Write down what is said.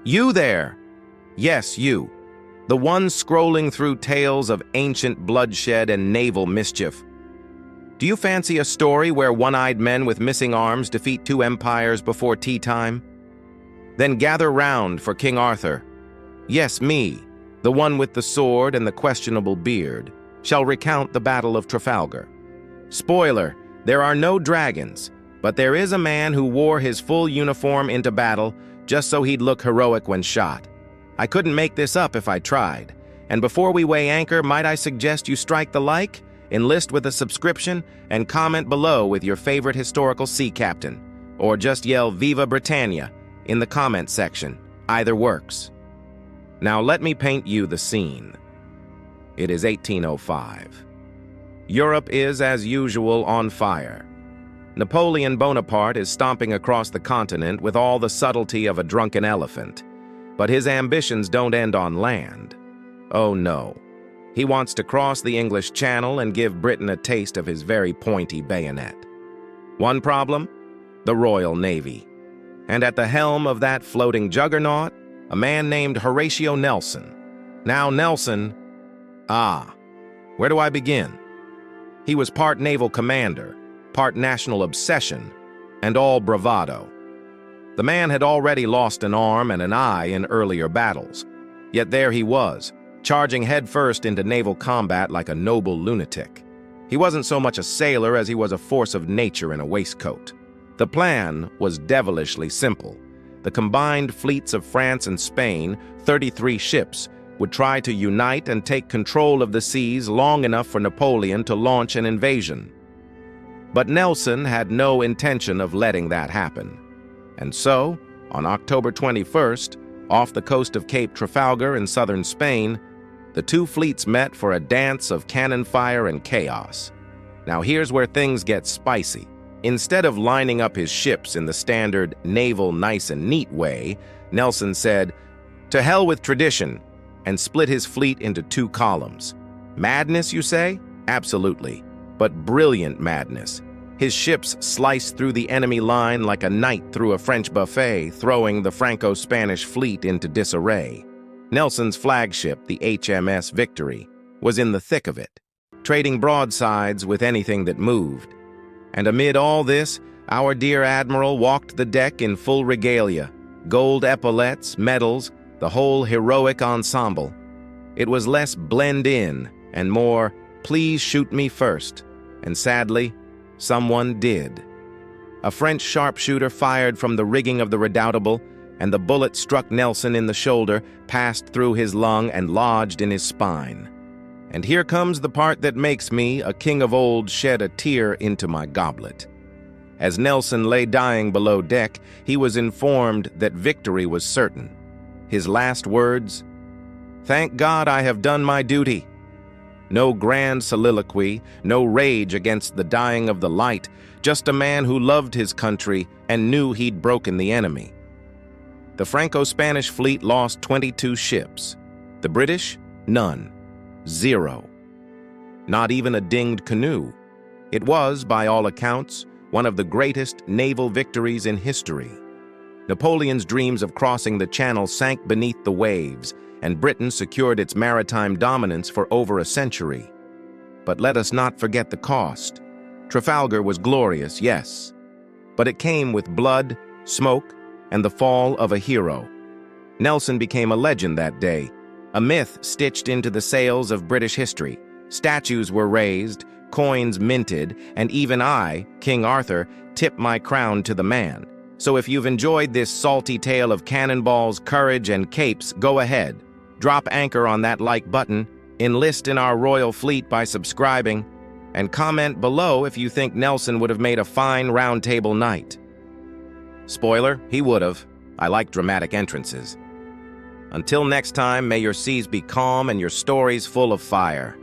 You there! Yes, you. The one scrolling through tales of ancient bloodshed and naval mischief. Do you fancy a story where one-eyed men with missing arms defeat two empires before tea time? Then gather round for King Arthur. Yes, me, the one with the sword and the questionable beard, shall recount the Battle of Trafalgar. Spoiler, there are no dragons, but there is a man who wore his full uniform into battle just so he'd look heroic when shot. I couldn't make this up if I tried. And before we weigh anchor, might I suggest you strike the like, enlist with a subscription, and comment below with your favorite historical sea captain. Or just yell Viva Britannia in the comment section. Either works. Now let me paint you the scene. It is 1805. Europe is, as usual, on fire. Napoleon Bonaparte is stomping across the continent with all the subtlety of a drunken elephant. But his ambitions don't end on land. Oh no. He wants to cross the English Channel and give Britain a taste of his very pointy bayonet. One problem? The Royal Navy. And at the helm of that floating juggernaut, a man named Horatio Nelson. Now Nelson, where do I begin? He was part naval commander, part national obsession, and all bravado. The man had already lost an arm and an eye in earlier battles. Yet there he was, charging headfirst into naval combat like a noble lunatic. He wasn't so much a sailor as he was a force of nature in a waistcoat. The plan was devilishly simple. The combined fleets of France and Spain, 33 ships, would try to unite and take control of the seas long enough for Napoleon to launch an invasion. But Nelson had no intention of letting that happen. And so, on October 21st, off the coast of Cape Trafalgar in southern Spain, the two fleets met for a dance of cannon fire and chaos. Now here's where things get spicy. Instead of lining up his ships in the standard naval nice and neat way, Nelson said, "To hell with tradition," and split his fleet into two columns. Madness, you say? Absolutely. But brilliant madness. His ships sliced through the enemy line like a knight through a French buffet, throwing the Franco-Spanish fleet into disarray. Nelson's flagship, the HMS Victory, was in the thick of it, trading broadsides with anything that moved. And amid all this, our dear admiral walked the deck in full regalia, gold epaulets, medals, the whole heroic ensemble. It was less blend in and more, please shoot me first. And sadly, someone did. A French sharpshooter fired from the rigging of the Redoutable, and the bullet struck Nelson in the shoulder, passed through his lung, and lodged in his spine. And here comes the part that makes me, a king of old, shed a tear into my goblet. As Nelson lay dying below deck, he was informed that victory was certain. His last words, "Thank God I have done my duty." No grand soliloquy, no rage against the dying of the light, just a man who loved his country and knew he'd broken the enemy. The Franco-Spanish fleet lost 22 ships. The British, none. 0. Not even a dinged canoe. It was, by all accounts, one of the greatest naval victories in history. Napoleon's dreams of crossing the Channel sank beneath the waves, and Britain secured its maritime dominance for over a century. But let us not forget the cost. Trafalgar was glorious, yes, but it came with blood, smoke, and the fall of a hero. Nelson became a legend that day, a myth stitched into the sails of British history. Statues were raised, coins minted, and even I, King Arthur, tipped my crown to the man. So if you've enjoyed this salty tale of cannonballs, courage, and capes, go ahead. Drop anchor on that like button, enlist in our royal fleet by subscribing, and comment below if you think Nelson would have made a fine round table knight. Spoiler, he would have. I like dramatic entrances. Until next time, may your seas be calm and your stories full of fire.